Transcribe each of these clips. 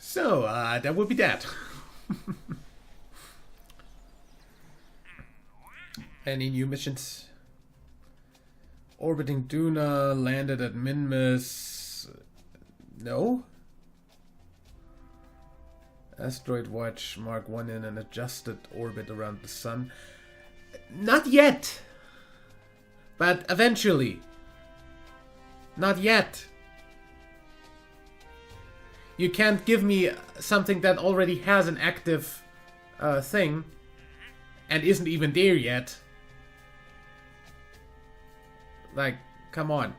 So, that would be that. Any new missions? Orbiting Duna, landed at Minmus. No? Asteroid Watch Mark 1 in an adjusted orbit around the sun. Not yet! But eventually. Not yet. You can't give me something that already has an active thing and isn't even there yet. Like, come on.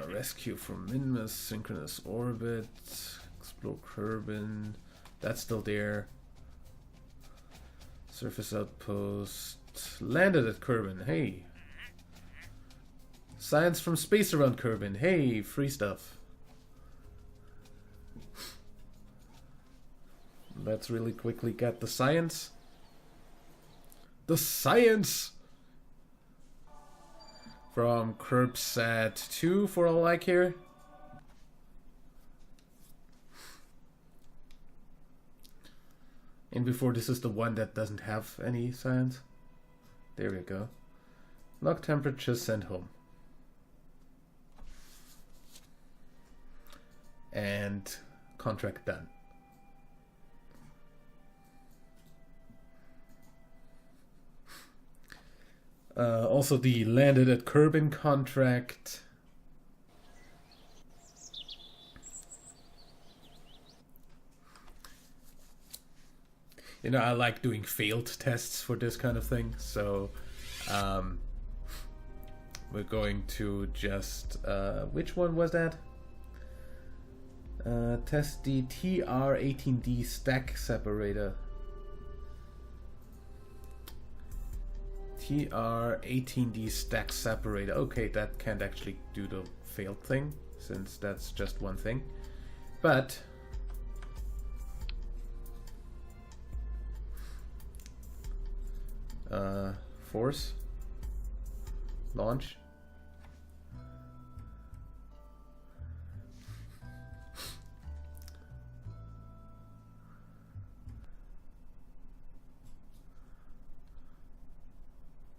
Rescue from Minmus, synchronous orbit, explore Kerbal. That's still there. Surface outpost. Landed at Kerbal. Hey. Science from space around Kerbal. Hey, free stuff. Let's really quickly get the science. The science! From Kerbsat 2 for all I care. And before this is the one that doesn't have any science. There we go. Log temperature, send home. And contract done. Also the landed at Kerbal contract. You know, I like doing failed tests for this kind of thing, so we're going to just which one was that? Test the TR18D stack separator. TR18D stack separator. Okay, that can't actually do the failed thing, since that's just one thing. But force launch.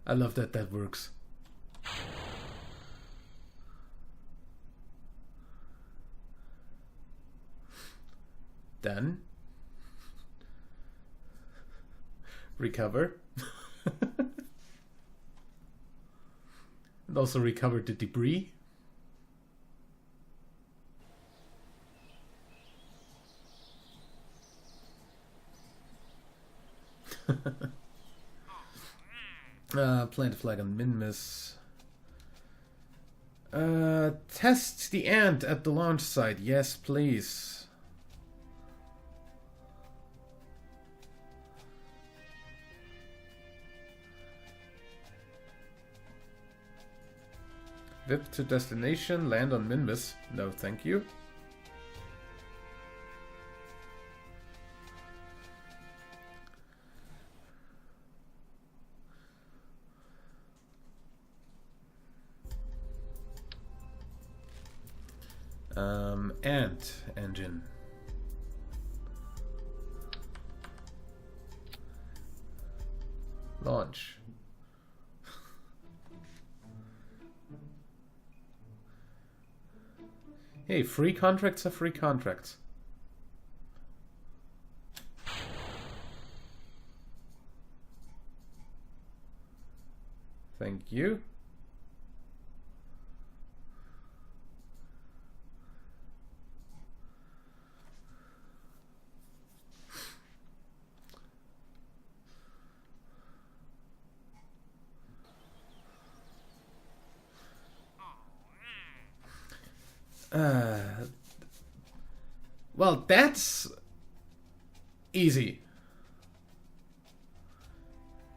I love that that works. Done. Recover. And also recover the debris. Plant a flag on Minmus. Test the ant at the launch site. Yes, please. VIP to destination. Land on Minmus. No, thank you. Ant engine. Launch. Hey, free contracts are free contracts. Thank you. Well, that's easy.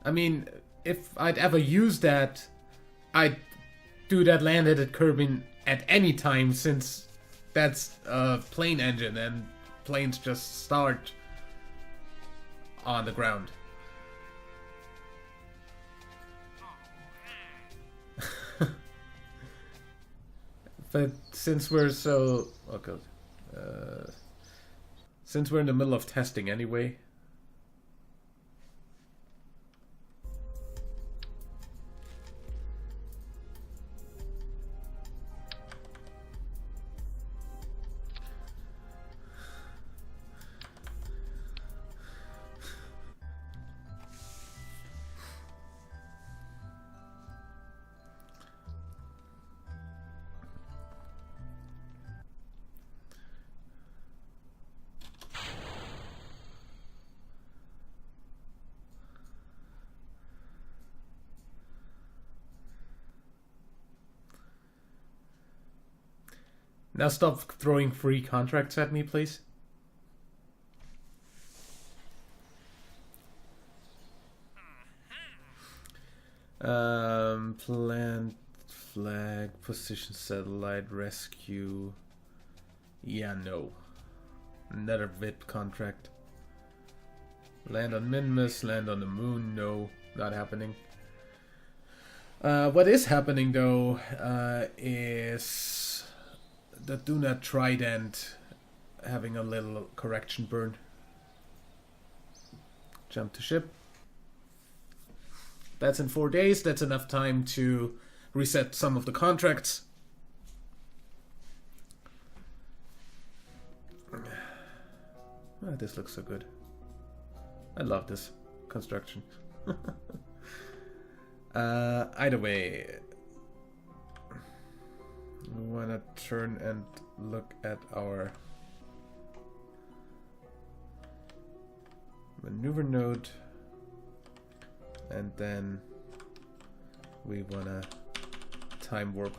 I mean, if I'd ever use that, I'd do that landed at Kerbal at any time, since that's a plane engine and planes just start on the ground. But since we're so... Oh god. Since we're in the middle of testing anyway... Now stop throwing free contracts at me, please. Plant, flag, position, satellite, rescue. Yeah, no. Another VIP contract. Land on Minmus, land on the moon. No, not happening. What is happening though is the Duna Trident having a little correction burn. Jump to ship. That's in 4 days. That's enough time to reset some of the contracts. Oh, this looks so good. I love this construction. Either way, we want to turn and look at our maneuver node, and then we want to time warp.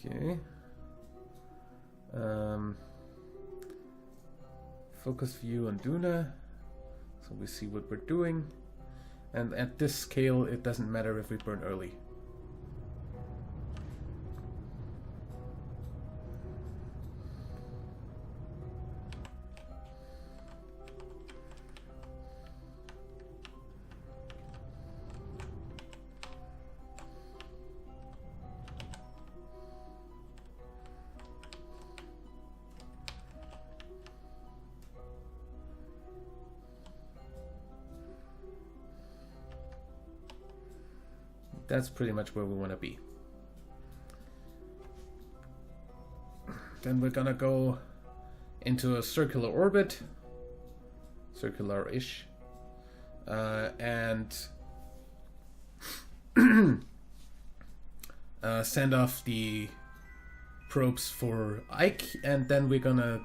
Okay. Focus view on Duna, so we see what we're doing. And at this scale, it doesn't matter if we burn early. That's pretty much where we want to be. Then we're gonna go into a circular orbit, circular-ish, and send off the probes for Ike, and then we're gonna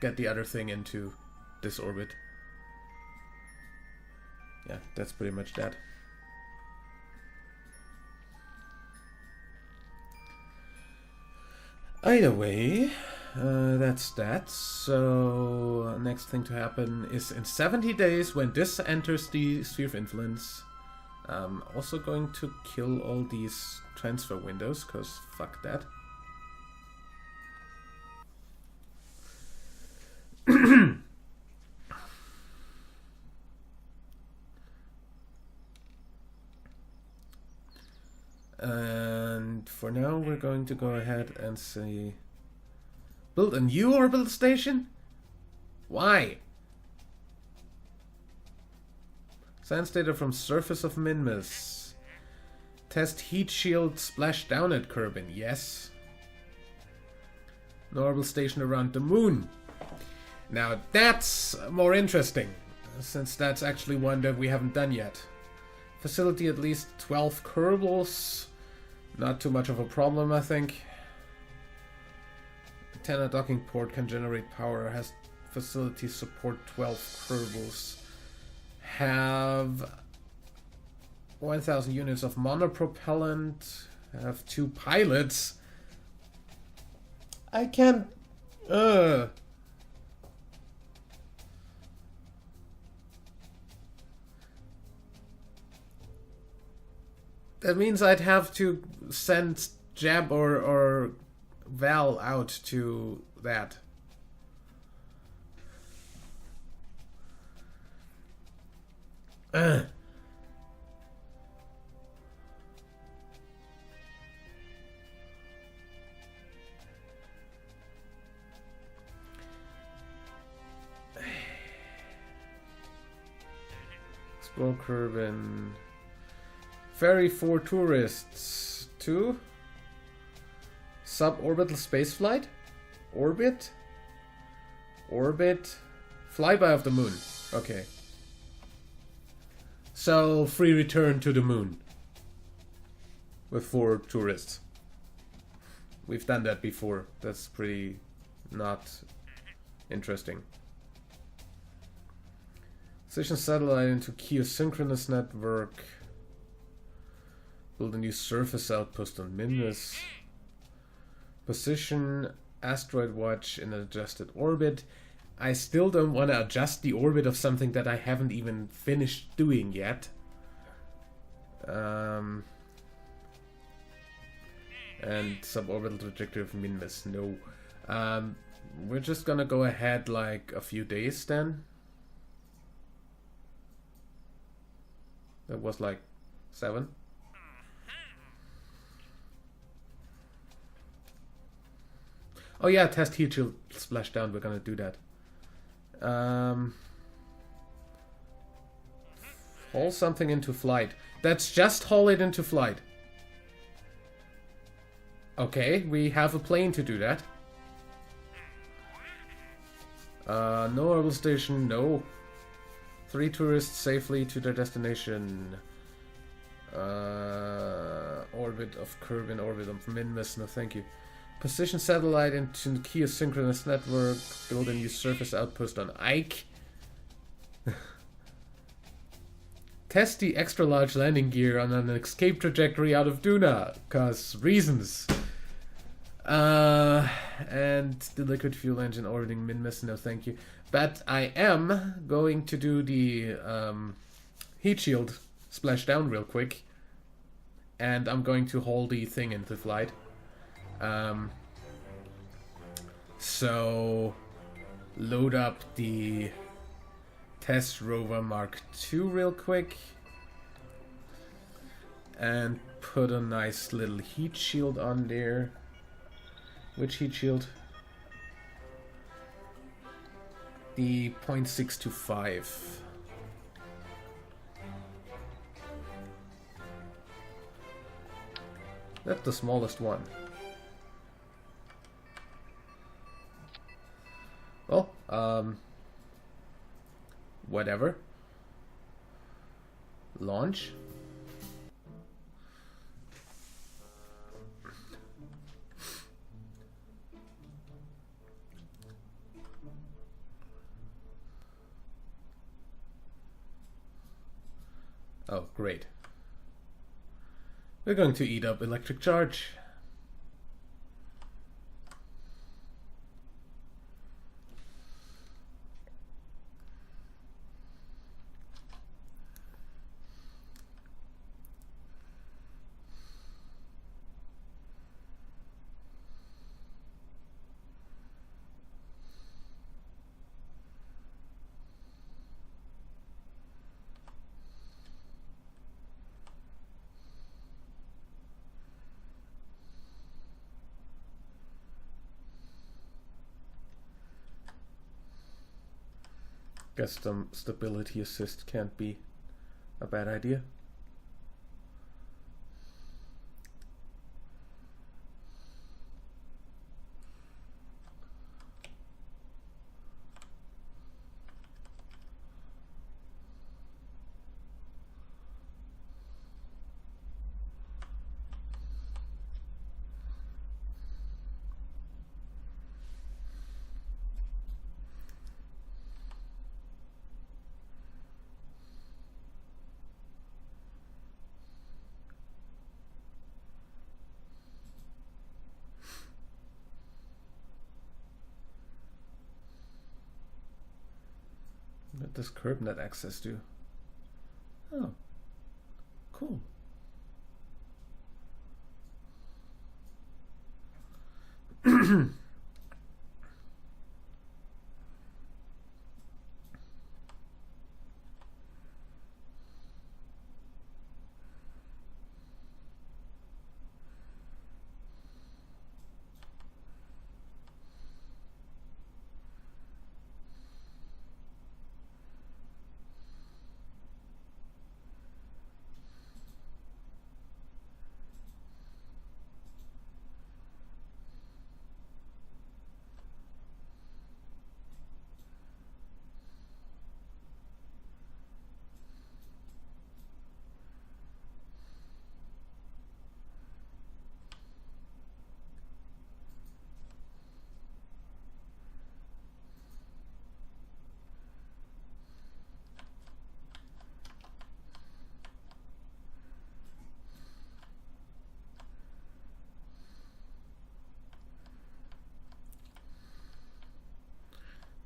get the other thing into this orbit. Yeah, that's pretty much that. Either way, that's that. So next thing to happen is in 70 days when this enters the sphere of influence. I'm also going to kill all these transfer windows, because fuck that. And for now, we're going to go ahead and say, build a new orbital station? Why? Science data from surface of Minmus. Test heat shield splash down at Kerbal. Yes. An orbital station around the moon. Now that's more interesting, since that's actually one that we haven't done yet. Facility at least 12 Kerbals. Not too much of a problem, I think. Antenna docking port can generate power. Has facility support 12 Kerbals. Have 1,000 units of monopropellant. Have 2 pilots. I can't... That means I'd have to send Jeb or Val out to that. Explore Kerbal. Ferry for tourists. 2. Suborbital spaceflight. Orbit. Flyby of the moon. Okay. So, free return to the moon. With 4 tourists. We've done that before. That's pretty not interesting. Position satellite into geosynchronous network. Build a new surface outpost on Minmus. Position asteroid watch in an adjusted orbit. I still don't want to adjust the orbit of something that I haven't even finished doing yet. And suborbital trajectory of Minmus. No. We're just gonna go ahead like a few days then. That was like 7. Oh yeah, test heat shield splashdown. We're gonna do that. Haul something into flight. That's just haul it into flight. Okay, we have a plane to do that. No orbital station, no. 3 tourists safely to their destination. Orbit of Kerbal, orbit of Minmus, no thank you. Position satellite into geosynchronous network. Build a new surface outpost on Ike. Test the extra large landing gear on an escape trajectory out of Duna. Cause reasons. And the liquid fuel engine orbiting Minmus, no thank you. But I am going to do the heat shield splashdown real quick. And I'm going to haul the thing into flight. So load up the test rover Mark II real quick and put a nice little heat shield on there. Which heat shield? The 0.625. That's the smallest one. Well, whatever. Launch. Oh, great. We're going to eat up electric charge. Guess some stability assist can't be a bad idea. What does CurbNet access do? Oh, cool.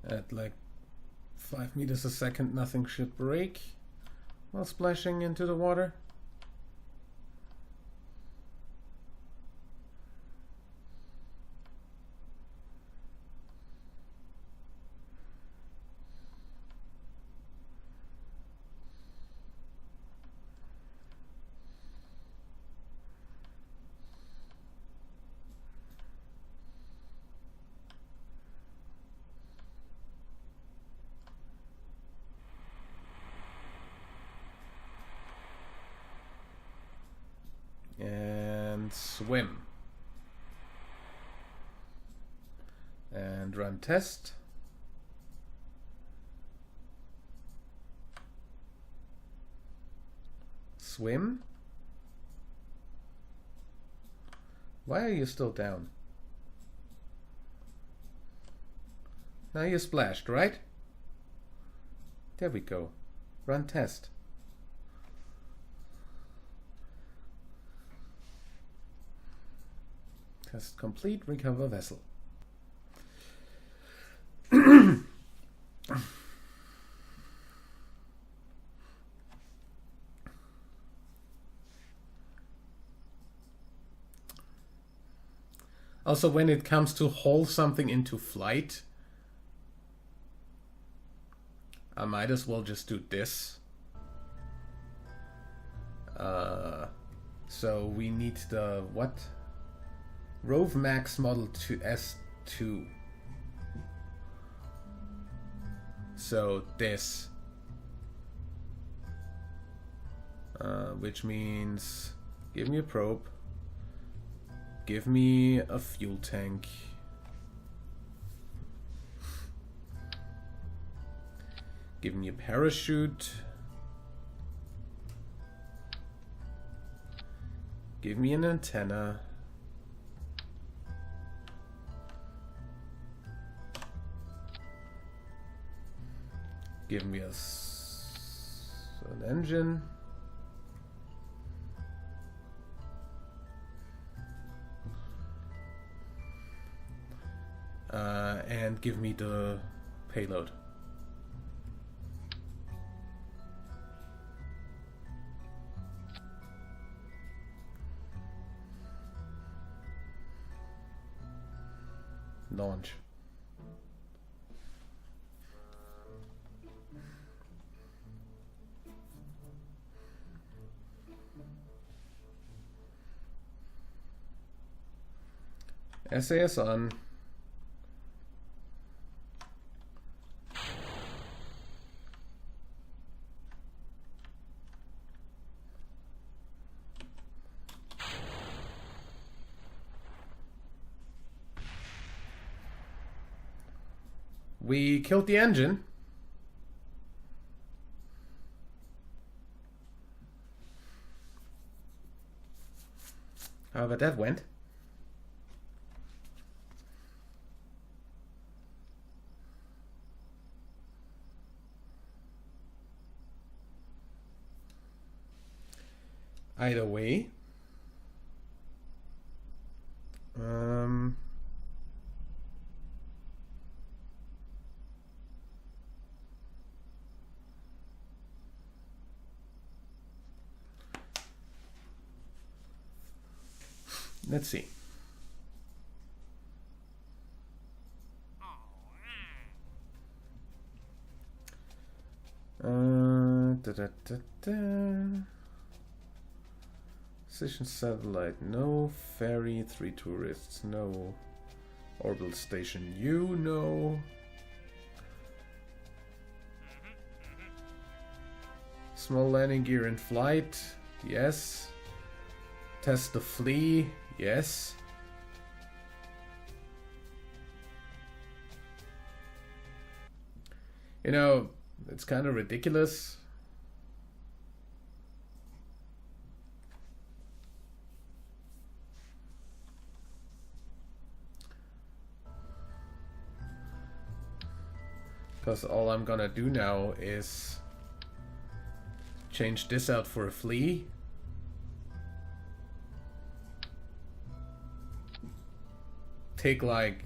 At like 5 meters a second, nothing should break while splashing into the water. And swim. And run test. Swim. Why are you still down? Now you splashed, right? There we go. Run test. Test complete. Recover vessel. Also, when it comes to haul something into flight, I might as well just do this. So we need the what? Rove Max Model 2 S2. So this, which means give me a probe, give me a fuel tank, give me a parachute, give me an antenna, give me an engine, and give me the payload. Launch. SAS on. We killed the engine. However, that went. Either way, let's see. Station satellite, no. Ferry, 3 tourists, no. Orbital station, you know. Small landing gear in flight, yes. Test the flea, yes. You know, it's kind of ridiculous. Because all I'm gonna do now is change this out for a flea. Take like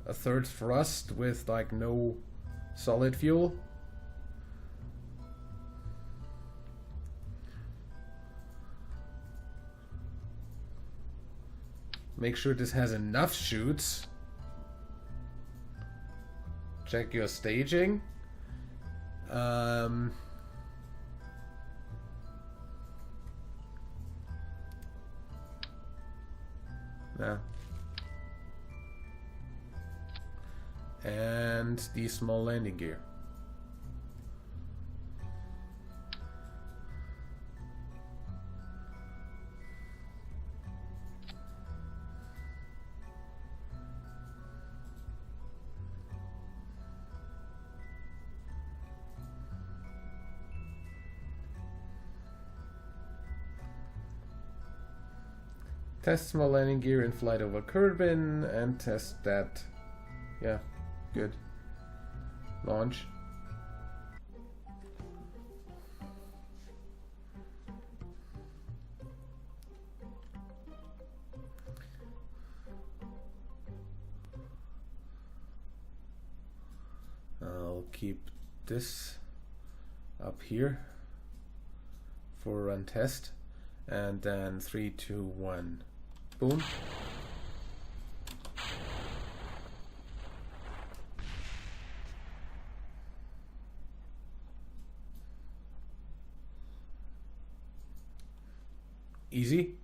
a third thrust with like no solid fuel. Make sure this has enough chutes. Check your staging. Nah. And the small landing gear. Test small landing gear in flight over Kerbin and test that. Yeah, good. Launch. I'll keep this up here for a run test, and then 3, 2, 1, boom. Easy.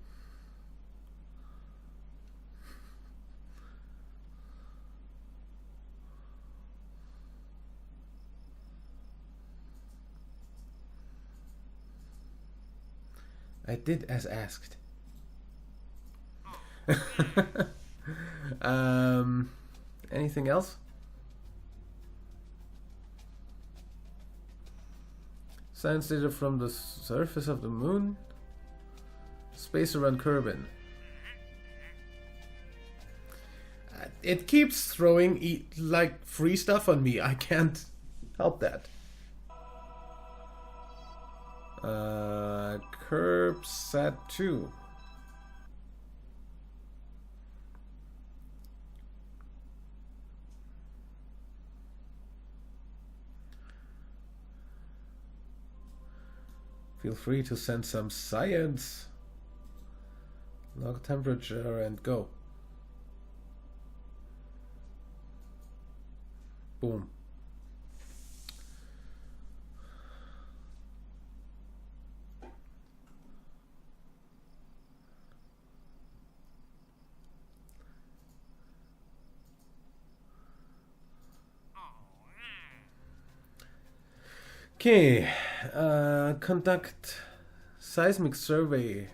I did as asked. Anything else? Science data from the surface of the moon. Space around Kerbin. It keeps throwing like free stuff on me. I can't help that. Curb set 2. Feel free to send some science. Log temperature and go. Boom. Okay, conduct seismic survey.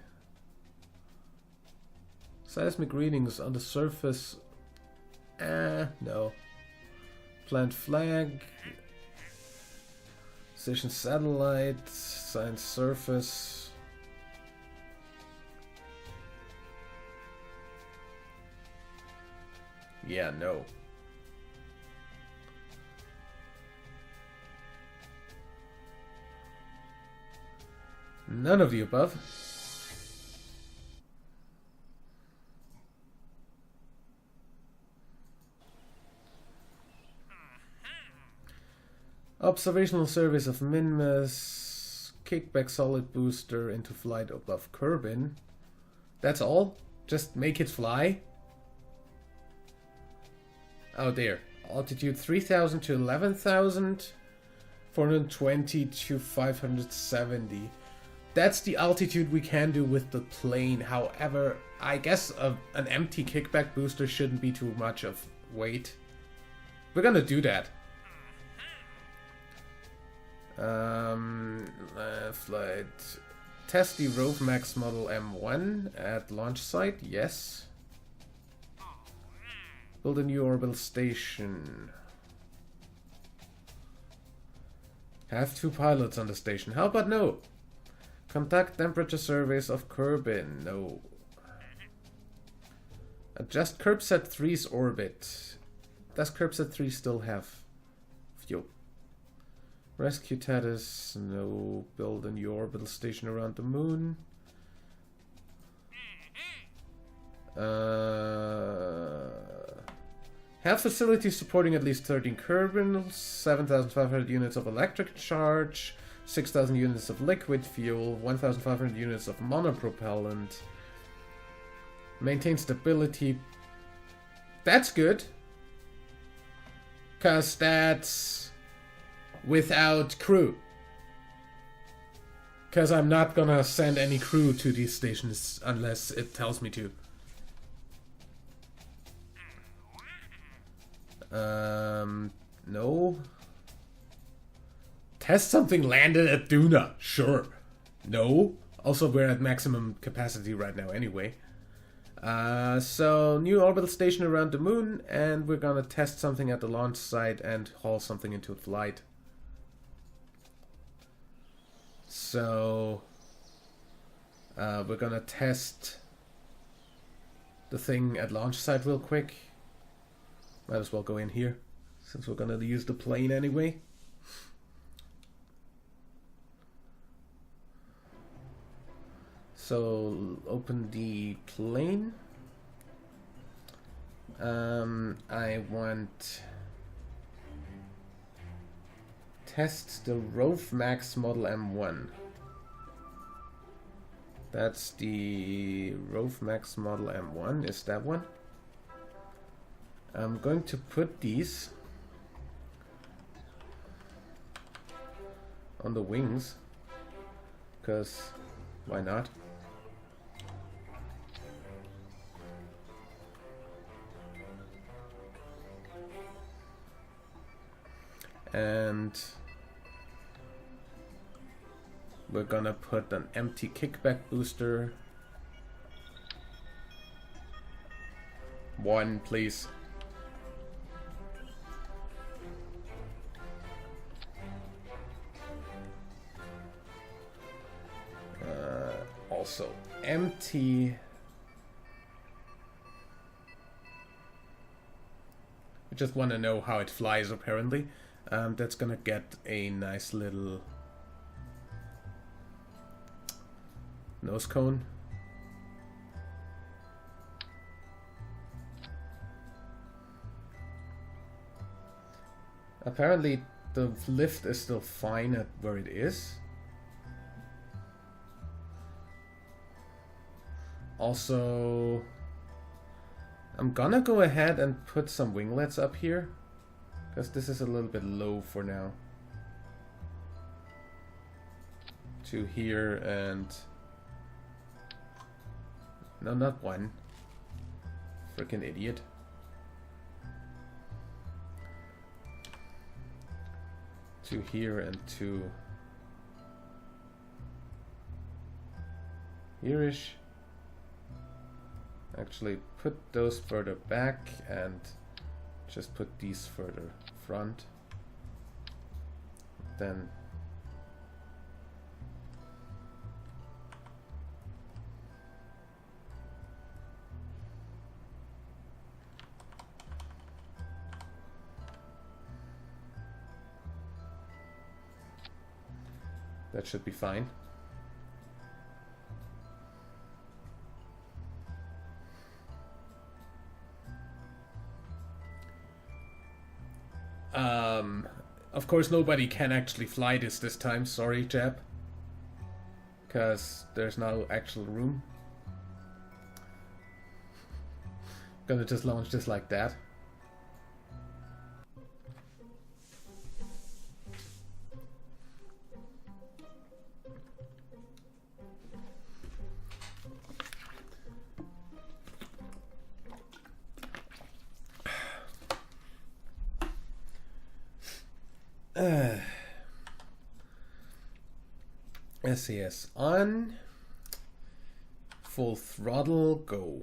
Seismic readings on the surface. No. Plant flag. Station satellite. Science surface. Yeah, no. None of the above. Observational service of Minmus. Kickback solid booster into flight above Kerbin. That's all? Just make it fly? Oh, there. Altitude 3000 to 11,000. 420 to 570. That's the altitude we can do with the plane. However, I guess an empty kickback booster shouldn't be too much of weight. We're gonna do that. Flight. Test the Rove Max Model M1 at launch site. Yes. Build a new orbital station. Have 2 pilots on the station. How about no? Conduct temperature surveys of Kerbal. No. Adjust CurbSat 3's orbit. Does CurbSat 3 still have fuel? Rescue status. No. Build a new orbital station around the moon. Have facilities supporting at least 13 Kerbals, 7,500 units of electric charge, 6,000 units of liquid fuel, 1,500 units of monopropellant. Maintain stability. That's good. Cause that's without crew. Cause I'm not gonna send any crew to these stations unless it tells me to. No. Test something landed at Duna. Sure. No. Also, we're at maximum capacity right now anyway. So, new orbital station around the moon, and we're gonna test something at the launch site and haul something into flight. So, we're gonna test the thing at launch site real quick. Might as well go in here, since we're gonna use the plane anyway. So, open the plane. I want test the Rove Max Model M1. That's the Rove Max Model M1, is that one? I'm going to put these on the wings, because why not? And we're gonna put an empty kickback booster. One, please. Also empty. I just want to know how it flies apparently. That's gonna get a nice little nose cone. Apparently the lift is still fine at where it is. Also, I'm gonna go ahead and put some winglets up here, because this is a little bit low for now. To here and... no, not one. Freaking idiot. To here and to... here-ish. Actually, put those further back and just put these further front. Then that should be fine. Of course, nobody can actually fly this time. Sorry, Jeb. Because there's no actual room. Gonna just launch this like that. SES on. Full throttle, go.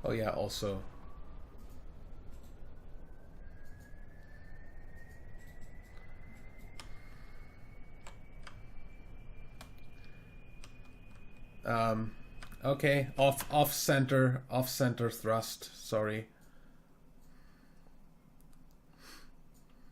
Oh yeah, also. Okay, off center thrust, sorry.